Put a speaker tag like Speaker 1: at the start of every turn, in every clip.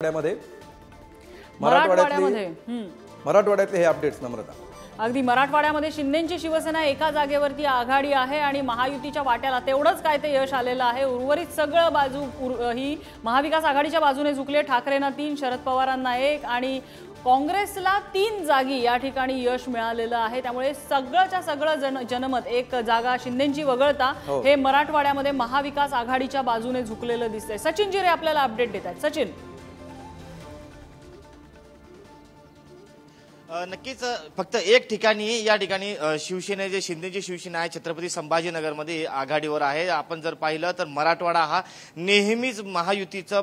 Speaker 1: मराठवाड्यातले हे अपडेट्स नम्रता।
Speaker 2: अगदी मराठवाड्यामध्ये शिंदेची शिवसेना एका जागेवरती आघाडी आहे आणि महायुतीच्या वाट्याला तेवढंच काय ते यश आलेलं आहे। उर्वरित सगळं बाजू ही महाविकास आघाडीच्या बाजूने झुकले। ठाकरेंना 3, शरद पवारांना 1 आणि काँग्रेसला 3 जागी या ठिकाणी यश मिळालेलं आहे। त्यामुळे सगळंच्या सगळं जनमत एक जागा शिंदेची वगळता हे मराठवाड्यामध्ये महाविकास आघाडीच्या बाजूने झुकलेलं दिसतंय। सचिन जिरे आपल्याला अपडेट देत आहेत। सचिन,
Speaker 3: नक्कीच फक्त एक ठिकाणी या ठिकाणी शिवसेनेचे शिंदेची शिवसेना आहे छत्रपती संभाजीनगरमध्ये आघाडीवर आहे। आपण जर पाहिलं तर मराठवाडा हा नेहमीच महायुतीचा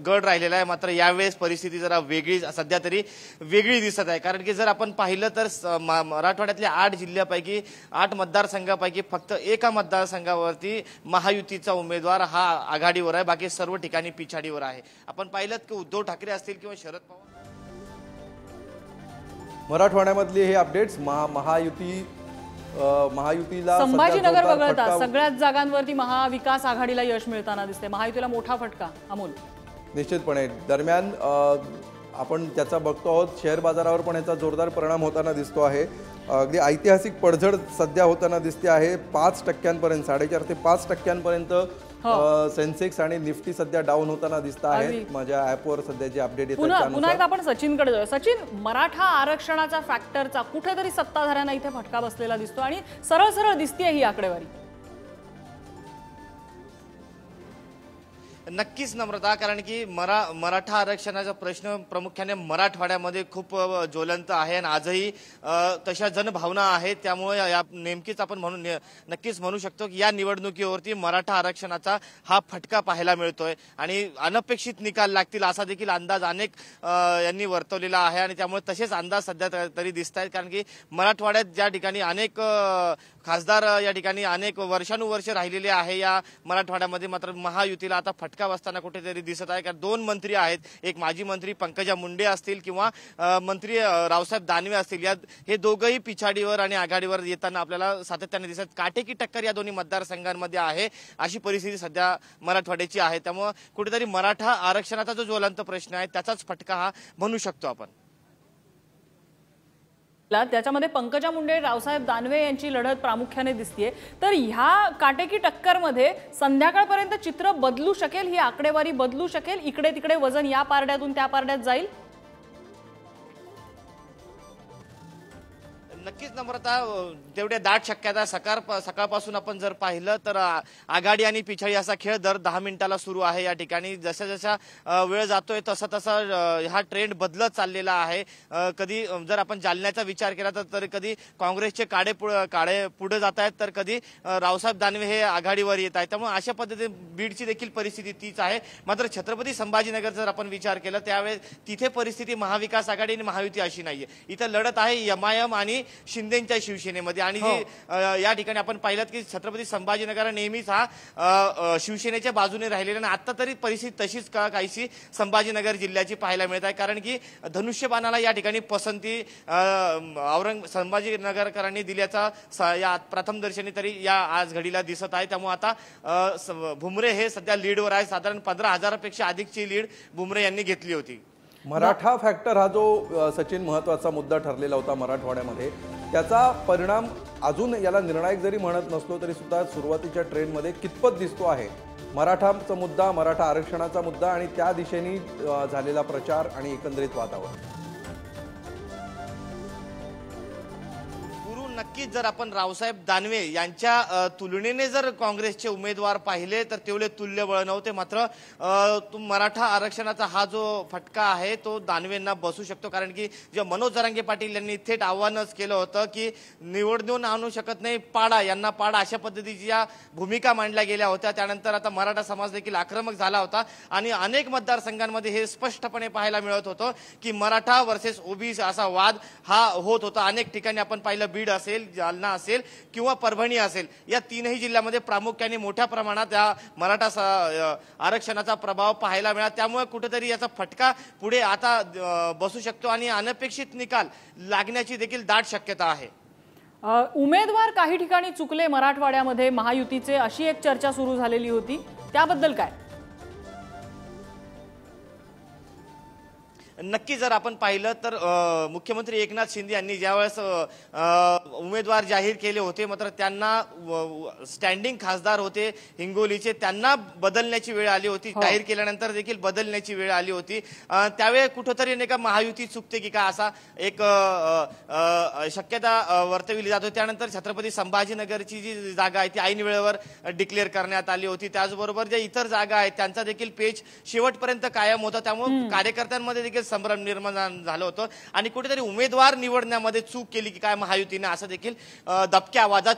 Speaker 3: गड राहिलेला आहे। मात्र यावेळेस परिस्थिती जरा वेगळी सध्या तरी वेगळी दिसत आहे। कारण की जर आपण पाहिलं तर मराठवाड्यातल्या 8 जिल्ह्यापैकी 8 मतदारसंघापैकी फक्त एका मतदारसंघावरती महायुतीचा उमेदवार हा आघाडीवर आहे, बाकी सर्व ठिकाणी पिछाडीवर आहे। आपण पाहिलं की उद्धव ठाकरे असतील किंवा शरद पवार
Speaker 1: मराठवाड्यामधले हे अपडेट्स महायुतीला
Speaker 2: संभाजीनगर वगळता सगळ्याच जागांवरती महाविकास आघाडीला यश मिळताना दिसते। महायुतीला मोठा फटका अमोल।
Speaker 1: निश्चितपणे दरम्यान आपण त्याचा बघतो आहोत, शेअर बाजारावर पण याचा जोरदार परिणाम होताना दिसतो आहे। अगदी ऐतिहासिक पडझड सध्या होताना दिसते आहे। 5% 4.5 ते 5% सेन्सेक्स आणि निफ्टी सध्या डाऊन होताना दिसत आहे। माझ्या ॲपवर सध्या जे अपडेट येतात
Speaker 2: पुन्हा एकदा आपण सचिनकडे जाऊया। सचिन, मराठा आरक्षणाचा फॅक्टरचा कुठेतरी सत्ताधाऱ्यांना इथे फटका बसलेला दिसतो आणि सरळ सरळ दिसते ही आकडेवारी।
Speaker 3: नक्कीच नम्रता, कारण की मराठा आरक्षणाचा प्रश्न प्रामुख्याने मराठवाड्यामध्ये खूप ज्वलंत आहे आणि आजही तशा जनभावना आहेत। त्यामुळे या नेमकीच आपण नक्कीच म्हणू शकतो की या निवडणुकीवरती मराठा आरक्षणाचा हा फटका पाहायला मिळतोय आणि अनपेक्षित निकाल लागतील असा देखील अंदाज अनेक यांनी वर्तवलेला आहे आणि त्यामुळे तसेच अंदाज सध्या तरी दिसत आहेत। कारण की मराठवाड्यात ज्या ठिकाणी अनेक खासदार या ठिकाणी अनेक वर्षानुवर्ष राहिलेले आहे या मराठवाड्यामध्ये, मात्र महायुतीला आता फटका बसताना कुठेतरी दिसत आहे। कारण 2 मंत्री आहेत, एक माजी मंत्री पंकजा मुंडे असतील किंवा मंत्री रावसाहेब दानवे असतील, हे दोघंही पिछाडीवर आणि आघाडीवर येताना आपल्याला सातत्याने दिसत। काटेकी टक्कर या दोन्ही मतदारसंघांमध्ये आहे, अशी परिस्थिती सध्या मराठवाड्याची आहे। त्यामुळे कुठेतरी मराठा आरक्षणाचा जो ज्वलंत प्रश्न आहे त्याचाच फटका हा म्हणू शकतो आपण।
Speaker 2: त्याच्यामध्ये पंकजा मुंडे, रावसाहेब दानवे यांची लढत प्रामुख्याने दिसतेय। तर ह्या काटेकी टक्करमध्ये संध्याकाळपर्यंत चित्र बदलू शकेल, ही आकडेवारी बदलू शकेल, इकडे तिकडे वजन या पारड्यातून त्या पारड्यात जाईल।
Speaker 3: नक्कीच नम्रता, तेवढ्या दाट शक्यता सकाळपासून आपण जर पाहिलं तर आघाडी आणि पिछाडी असा खेळ दर 10 मिनिटाला सुरू आहे। या ठिकाणी जसा जसा वेळ जातोय तसा तसा हा ट्रेंड बदलत चाललेला आहे। कधी जर आपण जालन्याचा विचार केला तर कधी काँग्रेसचे काळे पुढे जात आहेत, तर कधी रावसाहेब दानवे हे आघाडीवर येत आहेत। त्यामुळे अशा पद्धतीने बीडची देखील परिस्थिती तीच आहे। मात्र छत्रपती संभाजीनगर जर आपण विचार केला त्यावेळेस तिथे परिस्थिती महाविकास आघाडी आणि महायुती अशी नाहीये। इथं लढत आहे MIM आणि शिंदेच्या शिवसेनेमध्ये आणि या ठिकाणी आपण पाहिलं की छत्रपती संभाजीनगर नेहमीच हा शिवसेनेच्या बाजूने राहिलेला आणि आता तरी परिस्थिती तशीच काहीशी संभाजीनगर जिल्ह्याची पाहायला मिळत आहे। कारण की धनुष्यबाणाला या ठिकाणी पसंती संभाजीनगरकरांनी दिल्याचा या प्रथम दर्शनी तरी या आज घडीला दिसत आहे। त्यामुळे आता भुमरे हे सध्या लीडवर आहे। साधारण 15,000 पेक्षा अधिकची लीड भुमरे यांनी घेतली होती।
Speaker 1: मराठा फॅक्टर हा जो सचिन महत्त्वाचा मुद्दा ठरलेला होता मराठवाड्यामध्ये, त्याचा परिणाम अजून याला निर्णायक जरी म्हणत नसलो तरी सुद्धा सुरुवातीच्या ट्रेंडमध्ये कितपत दिसतो आहे। मराठाचा मुद्दा, मराठा आरक्षणाचा मुद्दा आणि त्या दिशेने झालेला प्रचार आणि एकंदरीत वातावरण।
Speaker 3: नक्कीच जर आपण रावसाहेब दानवे यांच्या तुलनेने जर काँग्रेसचे उमेदवार पाहिले तर तेवढे तुल्यबळ नव्हते। मात्र मराठा आरक्षणाचा हा जो फटका आहे तो दानवेंना बसू शकतो। कारण की जे मनोज जरांगे पाटील यांनी थेट आव्हानच केलं होतं की निवडून आणू शकत नाही, पाडा यांना पाडा, अशा पद्धतीच्या भूमिका मांडल्या गेल्या होत्या। त्यानंतर आता मराठा समाज देखील आक्रमक झाला होता आणि अनेक मतदारसंघांमध्ये हे स्पष्टपणे पाहायला मिळत होतं की मराठा वर्सेस ओबीसी असा वाद हा होत होता। अनेक ठिकाणी आपण पाहिलं, बीड असेल, जालना असेल किंवा परभणी असेल, या 3ही जिल्ह्यामध्ये प्रामुख्याने मोठ्या प्रमाणात या मराठा आरक्षणाचा प्रभाव पाहायला मिळाला। त्यामुळे कुठेतरी याचा फटका पुढे आता बसू शकतो आणि अनपेक्षित निकाल लागण्याची देखील दाट शक्यता आहे।
Speaker 2: उमेदवार काही ठिकाणी चुकले मराठवाड्यामध्ये महायुतीचे, अशी एक चर्चा सुरू झालेली होती, त्याबद्दल काय?
Speaker 3: नक्की जर आपण पाहिलं तर मुख्यमंत्री एकनाथ शिंदे यांनी ज्यावेळेस उमेदवार जाहीर केले होते, मात्र त्यांना स्टँडिंग खासदार होते हिंगोलीचे, त्यांना बदलण्याची वेळ आली होती. जाहीर केल्यानंतर देखील बदलण्याची वेळ आली होती. त्यावेळी कुठेतरी नाही का महायुती चुकते की काय असा एक शक्यता वर्तविली जात होती. त्यानंतर छत्रपती संभाजीनगरची जी जागा आहे ती ऐन वेळेवर डिक्लेअर करण्यात आली होती. त्याचबरोबर ज्या इतर जागा आहेत त्यांचा देखील पेच शेवटपर्यंत कायम होता. त्यामुळे कार्यकर्त्यांमध्ये देखील संभ्रम निर्माण झालं होतं आणि कुठेतरी उमेदवार निवडण्यामध्ये चूक केली की काय महायुतीने, असं देखील दबक्या आवाजात